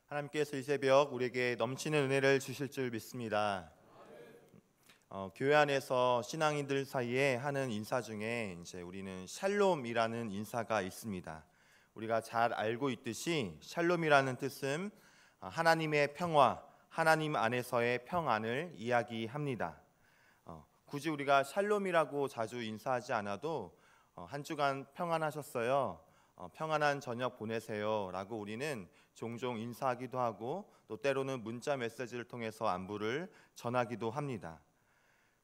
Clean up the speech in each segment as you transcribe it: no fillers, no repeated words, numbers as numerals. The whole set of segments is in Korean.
하나님께서 이 새벽 우리에게 넘치는 은혜를 주실 줄 믿습니다. 교회 안에서 신앙인들 사이에 하는 인사 중에 이제 우리는 샬롬이라는 인사가 있습니다. 우리가 잘 알고 있듯이 샬롬이라는 뜻은 하나님의 평화, 하나님 안에서의 평안을 이야기합니다. 굳이 우리가 샬롬이라고 자주 인사하지 않아도 한 주간 평안하셨어요, 평안한 저녁 보내세요 라고 우리는 종종 인사하기도 하고 또 때로는 문자 메시지를 통해서 안부를 전하기도 합니다.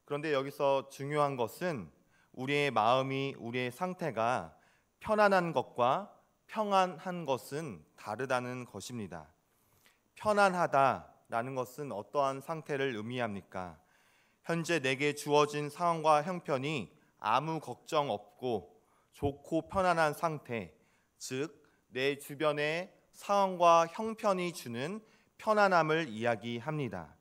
그런데 여기서 중요한 것은 우리의 마음이, 우리의 상태가 편안한 것과 평안한 것은 다르다는 것입니다. 편안하다라는 것은 어떠한 상태를 의미합니까? 현재 내게 주어진 상황과 형편이 아무 걱정 없고 좋고 편안한 상태, 즉 내 주변의 상황과 형편이 주는 편안함을 이야기합니다.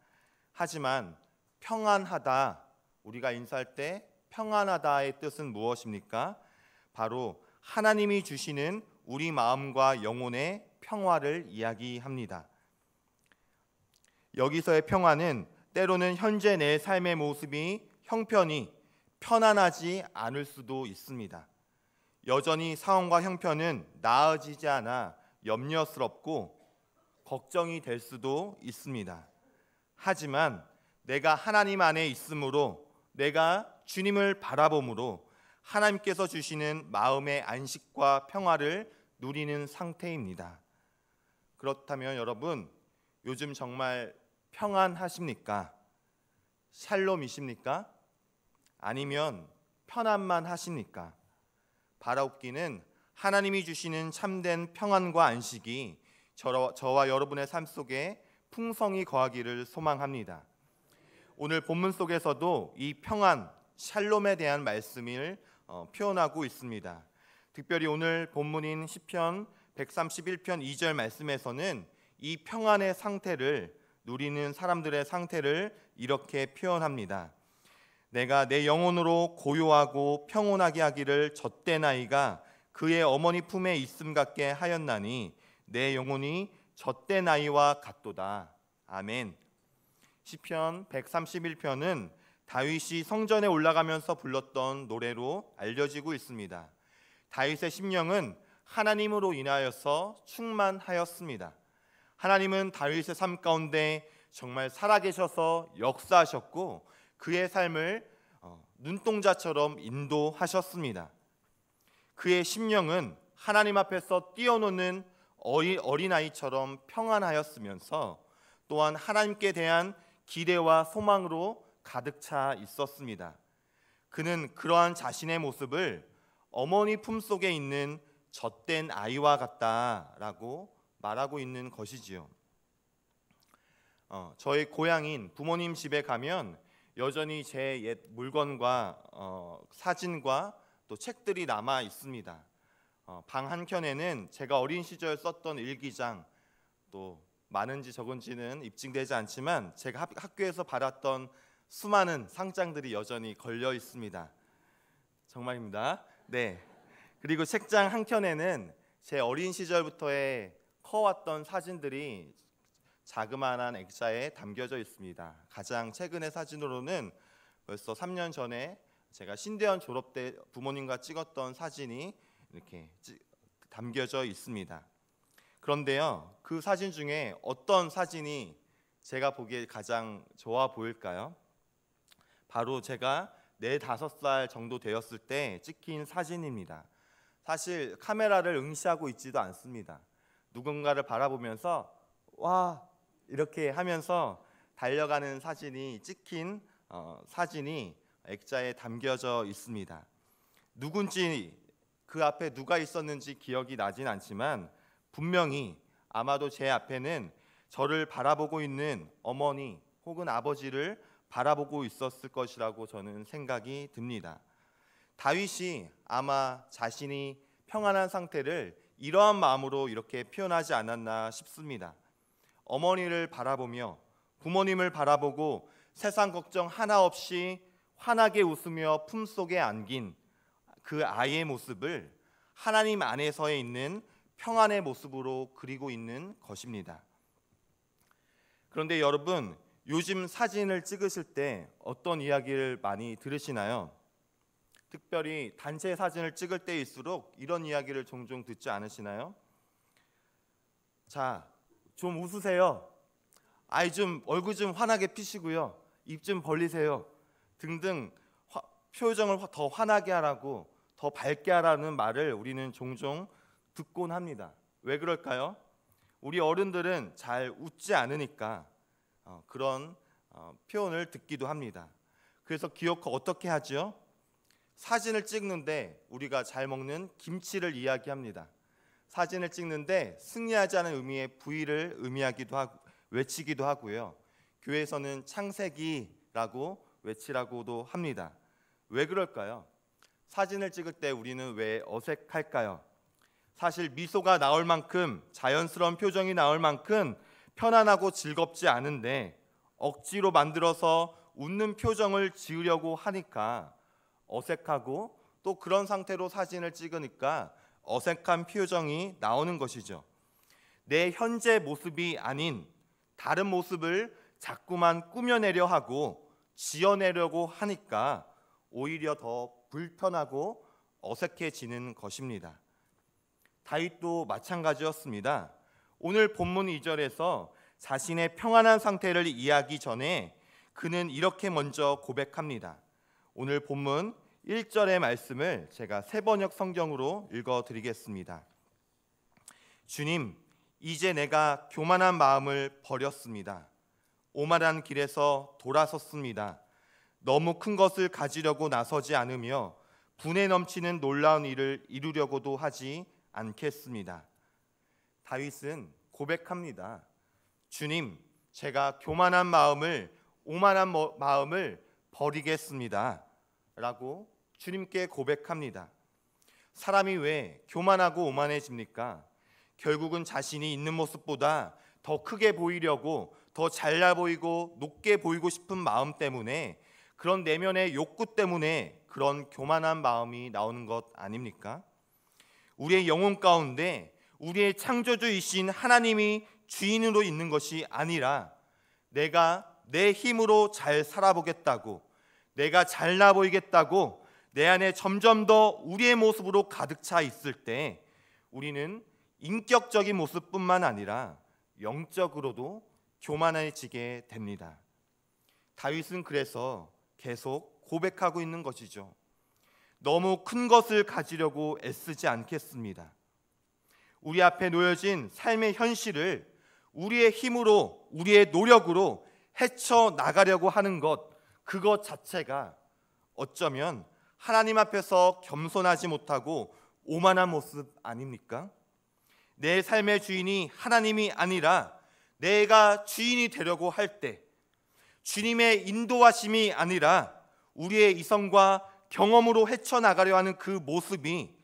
하지만 평안하다, 우리가 인사할 때 평안하다의 뜻은 무엇입니까? 바로 하나님이 주시는 우리 마음과 영혼의 평화를 이야기합니다. 여기서의 평화는 때로는 현재 내 삶의 모습이, 형편이 편안하지 않을 수도 있습니다. 여전히 상황과 형편은 나아지지 않아 염려스럽고 걱정이 될 수도 있습니다. 하지만 내가 하나님 안에 있으므로, 내가 주님을 바라봄으로 하나님께서 주시는 마음의 안식과 평화를 누리는 상태입니다. 그렇다면 여러분, 요즘 정말 평안하십니까? 샬롬이십니까? 아니면 편안만 하십니까? 바라옵기는 하나님이 주시는 참된 평안과 안식이 저와 여러분의 삶 속에 풍성히 거하기를 소망합니다. 오늘 본문 속에서도 이 평안, 샬롬에 대한 말씀을 표현하고 있습니다. 특별히 오늘 본문인 시편 131편 2절 말씀에서는 이 평안의 상태를 누리는 사람들의 상태를 이렇게 표현합니다. 내가 내 영혼으로 고요하고 평온하게 하기를 젖된 아이가 그의 어머니 품에 있음 같게 하였나니 내 영혼이 젖된 아이와 같도다. 아멘. 시편 131편은 다윗이 성전에 올라가면서 불렀던 노래로 알려지고 있습니다. 다윗의 심령은 하나님으로 인하여서 충만하였습니다. 하나님은 다윗의 삶 가운데 정말 살아계셔서 역사하셨고 그의 삶을 눈동자처럼 인도하셨습니다. 그의 심령은 하나님 앞에서 뛰어노는 어린아이처럼 평안하였으면서 또한 하나님께 대한 기대와 소망으로 가득 차 있었습니다. 그는 그러한 자신의 모습을 어머니 품속에 있는 젖된 아이와 같다라고 말하고 있는 것이지요. 저희 고향인 부모님 집에 가면 여전히 제 옛 물건과 사진과 또 책들이 남아 있습니다. 방 한켠에는 제가 어린 시절 썼던 일기장, 또 많은지 적은지는 입증되지 않지만 제가 학교에서 받았던 수많은 상장들이 여전히 걸려 있습니다. 정말입니다. 네. 그리고 책장 한켠에는 제 어린 시절부터의 커왔던 사진들이 자그마한 액자에 담겨져 있습니다. 가장 최근의 사진으로는 벌써 3년 전에 제가 신대원 졸업 때 부모님과 찍었던 사진이 이렇게 담겨져 있습니다. 그런데요, 그 사진 중에 어떤 사진이 제가 보기에 가장 좋아 보일까요? 바로 제가 4, 5살 정도 되었을 때 찍힌 사진입니다. 사실 카메라를 응시하고 있지도 않습니다. 누군가를 바라보면서 와, 이렇게 하면서 달려가는 사진이 찍힌 사진이 액자에 담겨져 있습니다. 누군지, 그 앞에 누가 있었는지 기억이 나진 않지만 분명히 아마도 제 앞에는 저를 바라보고 있는 어머니 혹은 아버지를 바라보고 있었을 것이라고 저는 생각이 듭니다. 다윗이 아마 자신이 평안한 상태를 이러한 마음으로 이렇게 표현하지 않았나 싶습니다. 어머니를 바라보며, 부모님을 바라보고 세상 걱정 하나 없이 환하게 웃으며 품속에 안긴 그 아이의 모습을 하나님 안에서에 있는 평안의 모습으로 그리고 있는 것입니다. 그런데 여러분, 요즘 사진을 찍으실 때 어떤 이야기를 많이 들으시나요? 특별히 단체 사진을 찍을 때일수록 이런 이야기를 종종 듣지 않으시나요? 자, 좀 웃으세요. 좀 얼굴 좀 환하게 피시고요. 입 좀 벌리세요. 등등 표정을 더 환하게 하라고, 더 밝게 하라는 말을 우리는 종종 듣곤 합니다. 왜 그럴까요? 우리 어른들은 잘 웃지 않으니까 그런 표현을 듣기도 합니다. 그래서 기어코 어떻게 하죠? 사진을 찍는데 우리가 잘 먹는 김치를 이야기합니다. 사진을 찍는데 승리하지 않은 의미의 부위를 의미하기도 하고 외치기도 하고요. 교회에서는 창세기라고 외치라고도 합니다. 왜 그럴까요? 사진을 찍을 때 우리는 왜 어색할까요? 사실 미소가 나올 만큼, 자연스러운 표정이 나올 만큼 편안하고 즐겁지 않은데 억지로 만들어서 웃는 표정을 지으려고 하니까 어색하고, 또 그런 상태로 사진을 찍으니까 어색한 표정이 나오는 것이죠. 내 현재 모습이 아닌 다른 모습을 자꾸만 꾸며내려 하고 지어내려고 하니까 오히려 더 불편하고 어색해지는 것입니다. 다윗도 마찬가지였습니다. 오늘 본문 2절에서 자신의 평안한 상태를 이해하기 전에 그는 이렇게 먼저 고백합니다. 오늘 본문 1절의 말씀을 제가 새번역 성경으로 읽어드리겠습니다. 주님, 이제 내가 교만한 마음을 버렸습니다. 오만한 길에서 돌아섰습니다. 너무 큰 것을 가지려고 나서지 않으며 분에 넘치는 놀라운 일을 이루려고도 하지 않겠습니다. 다윗은 고백합니다. 주님, 제가 교만한 마음을, 오만한 마음을 버리겠습니다 라고 주님께 고백합니다. 사람이 왜 교만하고 오만해집니까? 결국은 자신이 있는 모습보다 더 크게 보이려고, 더 잘나 보이고 높게 보이고 싶은 마음 때문에, 그런 내면의 욕구 때문에 그런 교만한 마음이 나오는 것 아닙니까? 우리의 영혼 가운데 우리의 창조주이신 하나님이 주인으로 있는 것이 아니라 내가 내 힘으로 잘 살아보겠다고, 내가 잘나 보이겠다고 내 안에 점점 더 우리의 모습으로 가득 차 있을 때 우리는 인격적인 모습뿐만 아니라 영적으로도 교만해지게 됩니다. 다윗은 그래서 계속 고백하고 있는 것이죠. 너무 큰 것을 가지려고 애쓰지 않겠습니다. 우리 앞에 놓여진 삶의 현실을 우리의 힘으로, 우리의 노력으로 헤쳐나가려고 하는 것, 그것 자체가 어쩌면 하나님 앞에서 겸손하지 못하고 오만한 모습 아닙니까? 내 삶의 주인이 하나님이 아니라 내가 주인이 되려고 할 때, 주님의 인도하심이 아니라 우리의 이성과 경험으로 헤쳐나가려 하는 그 모습이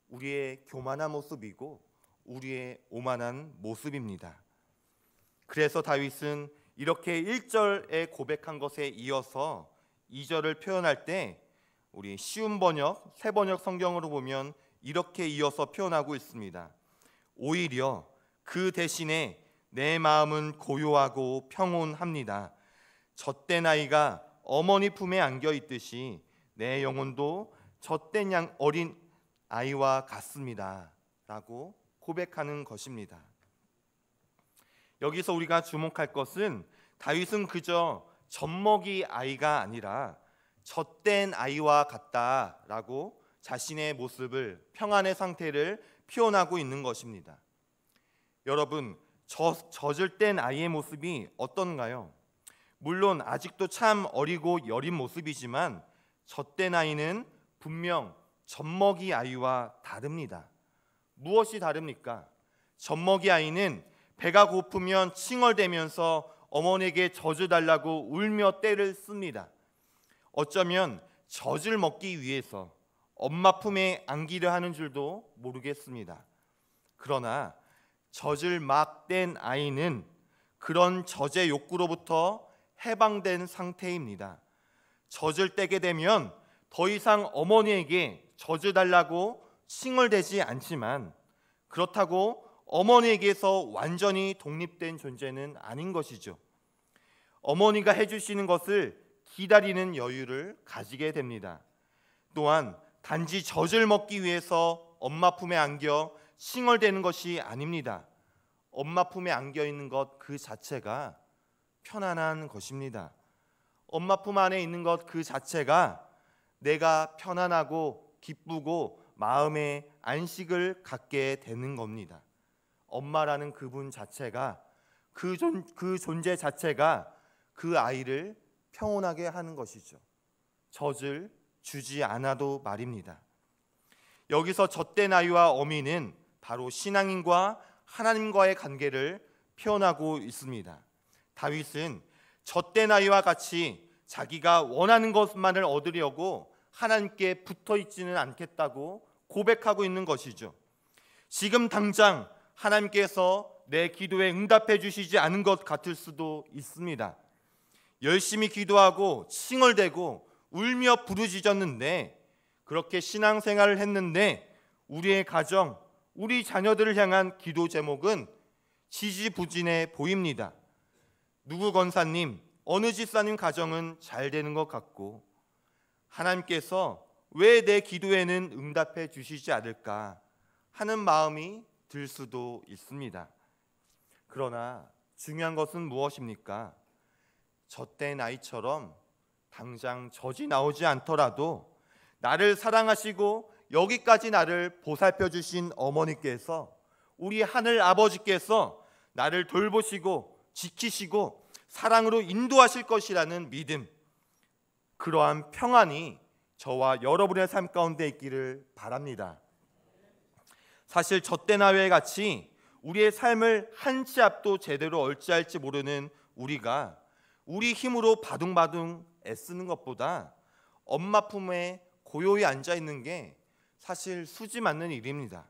우리의 교만한 모습이고 우리의 오만한 모습입니다. 그래서 다윗은 이렇게 1절에 고백한 것에 이어서 2절을 표현할 때 우리 쉬운 번역, 새 번역 성경으로 보면 이렇게 이어서 표현하고 있습니다. 오히려 그 대신에 내 마음은 고요하고 평온합니다. 젖된 아이가 어머니 품에 안겨 있듯이 내 영혼도 젖된 어린 아이와 같습니다 라고 고백하는 것입니다. 여기서 우리가 주목할 것은 다윗은 그저 젖먹이 아이가 아니라 젖된 아이와 같다라고 자신의 모습을, 평안의 상태를 표현하고 있는 것입니다. 여러분, 젖을 뗀 아이의 모습이 어떤가요? 물론 아직도 참 어리고 여린 모습이지만 젖된 아이는 분명 젖먹이 아이와 다릅니다. 무엇이 다릅니까? 젖먹이 아이는 배가 고프면 칭얼대면서 어머니에게 젖을 달라고 울며 떼를 씁니다. 어쩌면 젖을 먹기 위해서 엄마 품에 안기려 하는 줄도 모르겠습니다. 그러나 젖을 막 뗀 아이는 그런 젖의 욕구로부터 해방된 상태입니다. 젖을 떼게 되면 더 이상 어머니에게 젖을 달라고 칭얼대지 않지만, 그렇다고 어머니에게서 완전히 독립된 존재는 아닌 것이죠. 어머니가 해주시는 것을 기다리는 여유를 가지게 됩니다. 또한 단지 젖을 먹기 위해서 엄마 품에 안겨 칭얼대는 것이 아닙니다. 엄마 품에 안겨 있는 것 그 자체가 편안한 것입니다. 엄마 품 안에 있는 것 그 자체가 내가 편안하고 기쁘고 마음의 안식을 갖게 되는 겁니다. 엄마라는 그분 자체가 그 존재 자체가 그 아이를 평온하게 하는 것이죠. 젖을 주지 않아도 말입니다. 여기서 젖된 아이와 어미는 바로 신앙인과 하나님과의 관계를 표현하고 있습니다. 다윗은 젖된 아이와 같이 자기가 원하는 것만을 얻으려고 하나님께 붙어 있지는 않겠다고 고백하고 있는 것이죠. 지금 당장 하나님께서 내 기도에 응답해 주시지 않은 것 같을 수도 있습니다. 열심히 기도하고 칭얼대고 울며 부르짖었는데, 그렇게 신앙생활을 했는데 우리의 가정, 우리 자녀들을 향한 기도 제목은 지지부진해 보입니다. 누구 권사님, 어느 집사님 가정은 잘 되는 것 같고 하나님께서 왜 내 기도에는 응답해 주시지 않을까 하는 마음이 들 수도 있습니다. 그러나 중요한 것은 무엇입니까? 젖된 아이처럼 당장 젖이 나오지 않더라도 나를 사랑하시고 여기까지 나를 보살펴 주신 어머니께서, 우리 하늘 아버지께서 나를 돌보시고 지키시고 사랑으로 인도하실 것이라는 믿음, 그러한 평안이 저와 여러분의 삶 가운데 있기를 바랍니다. 사실 젖된 아이와 같이 우리의 삶을 한 치 앞도 제대로 얼지할지 모르는 우리가 우리 힘으로 바둥바둥 애쓰는 것보다 엄마 품에 고요히 앉아 있는 게 사실 수지 맞는 일입니다.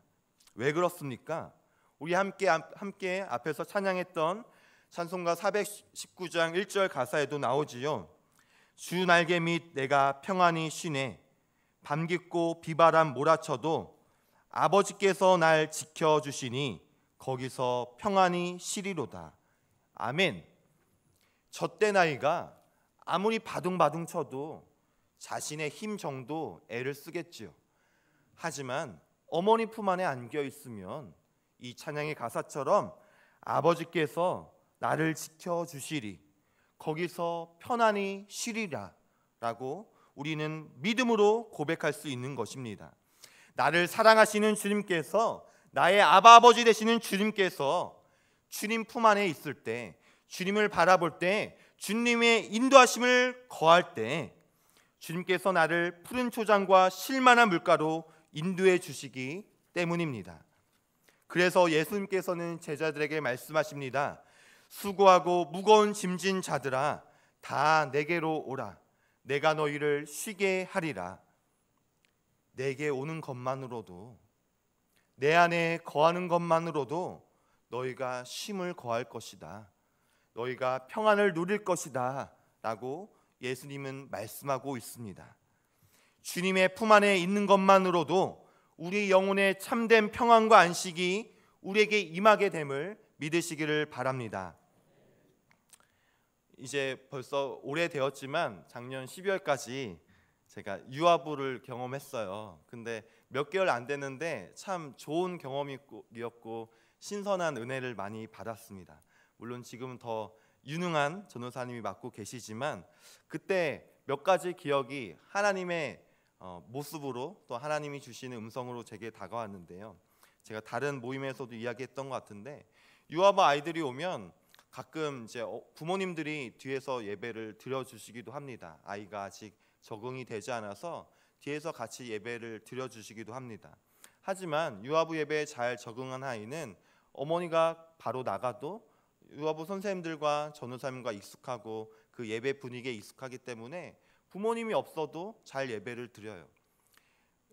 왜 그렇습니까? 우리 함께 앞에서 찬양했던 찬송가 419장 1절 가사에도 나오지요. 주 날개 밑 내가 평안히 쉬네. 밤 깊고 비바람 몰아쳐도 아버지께서 날 지켜주시니 거기서 평안히 쉬리로다. 아멘. 젖된 아이가 아무리 바둥바둥 쳐도 자신의 힘 정도 애를 쓰겠지요. 하지만 어머니 품 안에 안겨 있으면 이 찬양의 가사처럼 아버지께서 나를 지켜주시리, 거기서 편안히 쉬리라 라고 우리는 믿음으로 고백할 수 있는 것입니다. 나를 사랑하시는 주님께서, 나의 아버지 되시는 주님께서 주님 품 안에 있을 때, 주님을 바라볼 때, 주님의 인도하심을 거할 때 주님께서 나를 푸른 초장과 실만한 물가로 인도해 주시기 때문입니다. 그래서 예수님께서는 제자들에게 말씀하십니다. 수고하고 무거운 짐진 자들아 다 내게로 오라. 내가 너희를 쉬게 하리라. 내게 오는 것만으로도, 내 안에 거하는 것만으로도 너희가 쉼을 거할 것이다. 너희가 평안을 누릴 것이다 라고 예수님은 말씀하고 있습니다. 주님의 품 안에 있는 것만으로도 우리 영혼의 참된 평안과 안식이 우리에게 임하게 됨을 믿으시기를 바랍니다. 이제 벌써 오래되었지만 작년 12월까지 제가 유아부를 경험했어요. 근데 몇 개월 안 됐는데 참 좋은 경험이었고 신선한 은혜를 많이 받았습니다. 물론 지금은 더 유능한 전도사님이 맡고 계시지만 그때 몇 가지 기억이 하나님의 모습으로, 또 하나님이 주시는 음성으로 제게 다가왔는데요. 제가 다른 모임에서도 이야기했던 것 같은데, 유아부 아이들이 오면 가끔 이제 부모님들이 뒤에서 예배를 드려주시기도 합니다. 아이가 아직 적응이 되지 않아서 뒤에서 같이 예배를 드려주시기도 합니다. 하지만 유아부 예배에 잘 적응한 아이는 어머니가 바로 나가도 유아부 선생님들과 전도사님과 익숙하고 그 예배 분위기에 익숙하기 때문에 부모님이 없어도 잘 예배를 드려요.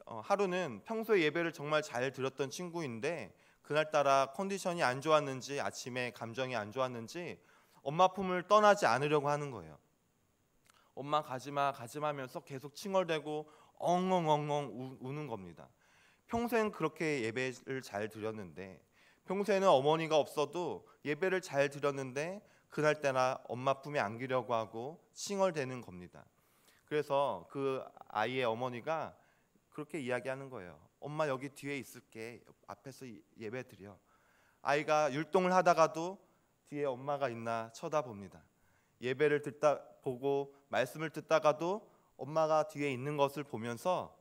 하루는 평소에 예배를 정말 잘 드렸던 친구인데 그날따라 컨디션이 안 좋았는지, 아침에 감정이 안 좋았는지 엄마 품을 떠나지 않으려고 하는 거예요. 엄마 가지마 가지마 하면서 계속 칭얼대고 엉엉엉엉 우는 겁니다. 평소엔 그렇게 예배를 잘 드렸는데 평소에는 어머니가 없어도 예배를 잘 드렸는데 그날따라 엄마 품에 안기려고 하고 칭얼대는 겁니다. 그래서 그 아이의 어머니가 그렇게 이야기하는 거예요. 엄마 여기 뒤에 있을게. 앞에서 예배 드려. 아이가 율동을 하다가도 뒤에 엄마가 있나 쳐다봅니다. 예배를 듣다 보고 말씀을 듣다가도 엄마가 뒤에 있는 것을 보면서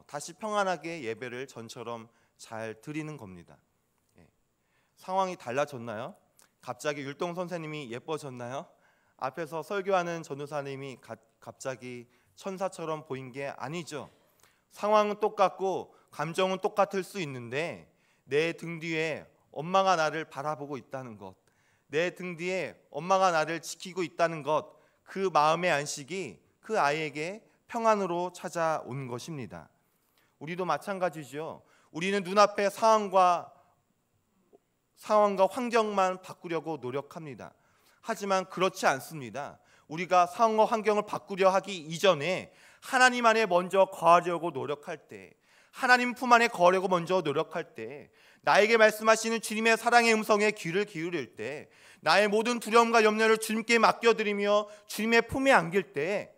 다시 평안하게 예배를 전처럼 잘 드리는 겁니다. 상황이 달라졌나요? 갑자기 율동 선생님이 예뻐졌나요? 앞에서 설교하는 전도사님이 갑자기 천사처럼 보인 게 아니죠. 상황은 똑같고 감정은 똑같을 수 있는데 내 등 뒤에 엄마가 나를 바라보고 있다는 것, 내 등 뒤에 엄마가 나를 지키고 있다는 것, 그 마음의 안식이 그 아이에게 평안으로 찾아온 것입니다. 우리도 마찬가지죠. 우리는 눈앞의 상황과 환경만 바꾸려고 노력합니다. 하지만 그렇지 않습니다. 우리가 상황과 환경을 바꾸려 하기 이전에 하나님 안에 먼저 거하려고 노력할 때, 하나님 품 안에 거하려고 먼저 노력할 때, 나에게 말씀하시는 주님의 사랑의 음성에 귀를 기울일 때, 나의 모든 두려움과 염려를 주님께 맡겨드리며 주님의 품에 안길 때,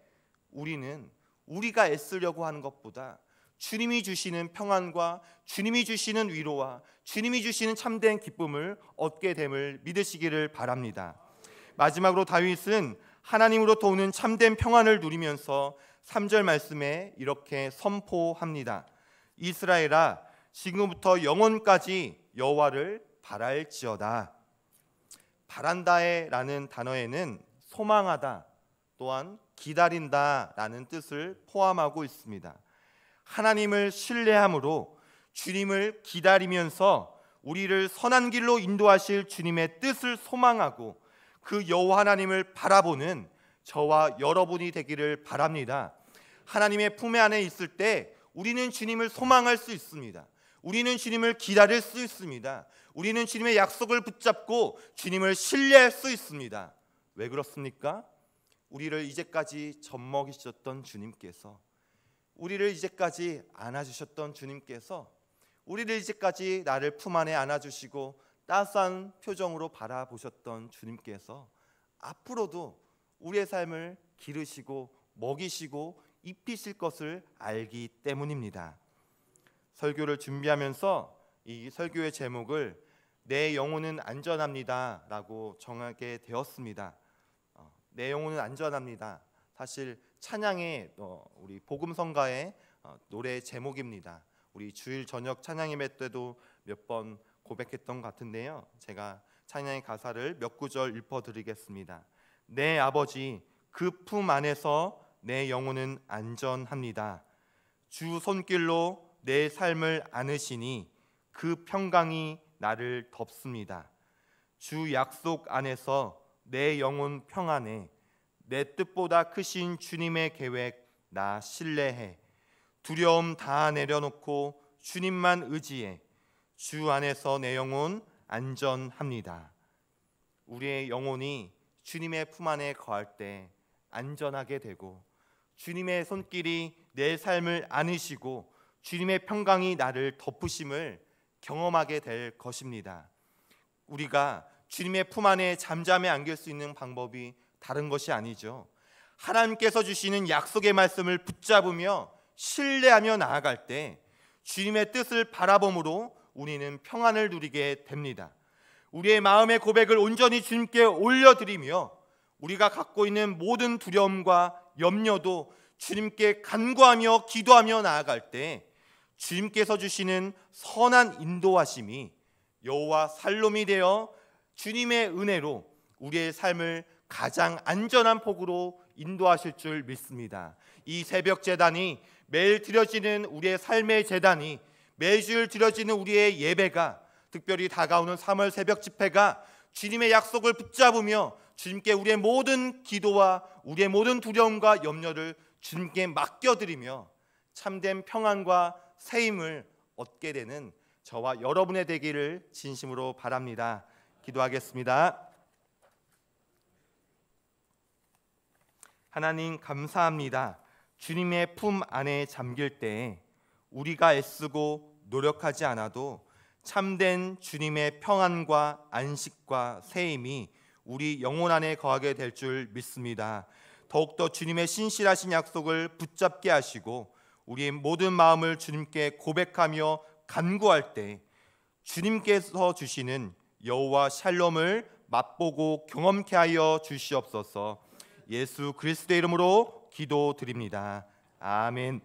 우리는 우리가 애쓰려고 하는 것보다 주님이 주시는 평안과 주님이 주시는 위로와 주님이 주시는 참된 기쁨을 얻게 됨을 믿으시기를 바랍니다. 마지막으로 다윗은 하나님으로부터 오는 참된 평안을 누리면서 3절 말씀에 이렇게 선포합니다. 이스라엘아, 지금부터 영원까지 여호와를 바랄지어다. 바란다라는 단어에는 소망하다, 또한 기다린다라는 뜻을 포함하고 있습니다. 하나님을 신뢰함으로 주님을 기다리면서 우리를 선한 길로 인도하실 주님의 뜻을 소망하고 그 여호와 하나님을 바라보는 저와 여러분이 되기를 바랍니다. 하나님의 품에 안에 있을 때 우리는 주님을 소망할 수 있습니다. 우리는 주님을 기다릴 수 있습니다. 우리는 주님의 약속을 붙잡고 주님을 신뢰할 수 있습니다. 왜 그렇습니까? 우리를 이제까지 젖먹이셨던 주님께서, 우리를 이제까지 안아주셨던 주님께서, 우리를 이제까지 나를 품 안에 안아주시고 따스한 표정으로 바라보셨던 주님께서 앞으로도 우리의 삶을 기르시고 먹이시고 입히실 것을 알기 때문입니다. 설교를 준비하면서 이 설교의 제목을 내 영혼은 안전합니다 라고 정하게 되었습니다. 내 영혼은 안전합니다. 사실 찬양의 우리 복음성가의 노래 제목입니다. 우리 주일 저녁 찬양 예배 때도 몇 번 고백했던 것 같은데요. 제가 찬양의 가사를 몇 구절 읊어드리겠습니다. 내 아버지 그 품 안에서 내 영혼은 안전합니다. 주 손길로 내 삶을 안으시니 그 평강이 나를 덮습니다. 주 약속 안에서 내 영혼 평안해. 내 뜻보다 크신 주님의 계획 나 신뢰해. 두려움 다 내려놓고 주님만 의지해. 주 안에서 내 영혼 안전합니다. 우리의 영혼이 주님의 품 안에 거할 때 안전하게 되고 주님의 손길이 내 삶을 안으시고 주님의 평강이 나를 덮으심을 경험하게 될 것입니다. 우리가 주님의 품 안에 잠잠히 안길 수 있는 방법이 다른 것이 아니죠. 하나님께서 주시는 약속의 말씀을 붙잡으며 신뢰하며 나아갈 때 주님의 뜻을 바라봄으로 우리는 평안을 누리게 됩니다. 우리의 마음의 고백을 온전히 주님께 올려드리며 우리가 갖고 있는 모든 두려움과 염려도 주님께 간구하며 기도하며 나아갈 때 주님께서 주시는 선한 인도하심이 여호와 살롬이 되어 주님의 은혜로 우리의 삶을 가장 안전한 폭으로 인도하실 줄 믿습니다. 이 새벽 제단이, 매일 드려지는 우리의 삶의 제단이, 매주일 드려지는 우리의 예배가, 특별히 다가오는 3월 새벽 집회가 주님의 약속을 붙잡으며 주님께 우리의 모든 기도와 우리의 모든 두려움과 염려를 주님께 맡겨드리며 참된 평안과 새 힘을 얻게 되는 저와 여러분의 되기를 진심으로 바랍니다. 기도하겠습니다. 하나님 감사합니다. 주님의 품 안에 잠길 때 우리가 애쓰고 노력하지 않아도 참된 주님의 평안과 안식과 새 힘이 우리 영혼 안에 거하게 될 줄 믿습니다. 더욱더 주님의 신실하신 약속을 붙잡게 하시고 우리의 모든 마음을 주님께 고백하며 간구할 때 주님께서 주시는 여호와 샬롬을 맛보고 경험케 하여 주시옵소서. 예수 그리스도의 이름으로 기도드립니다. 아멘.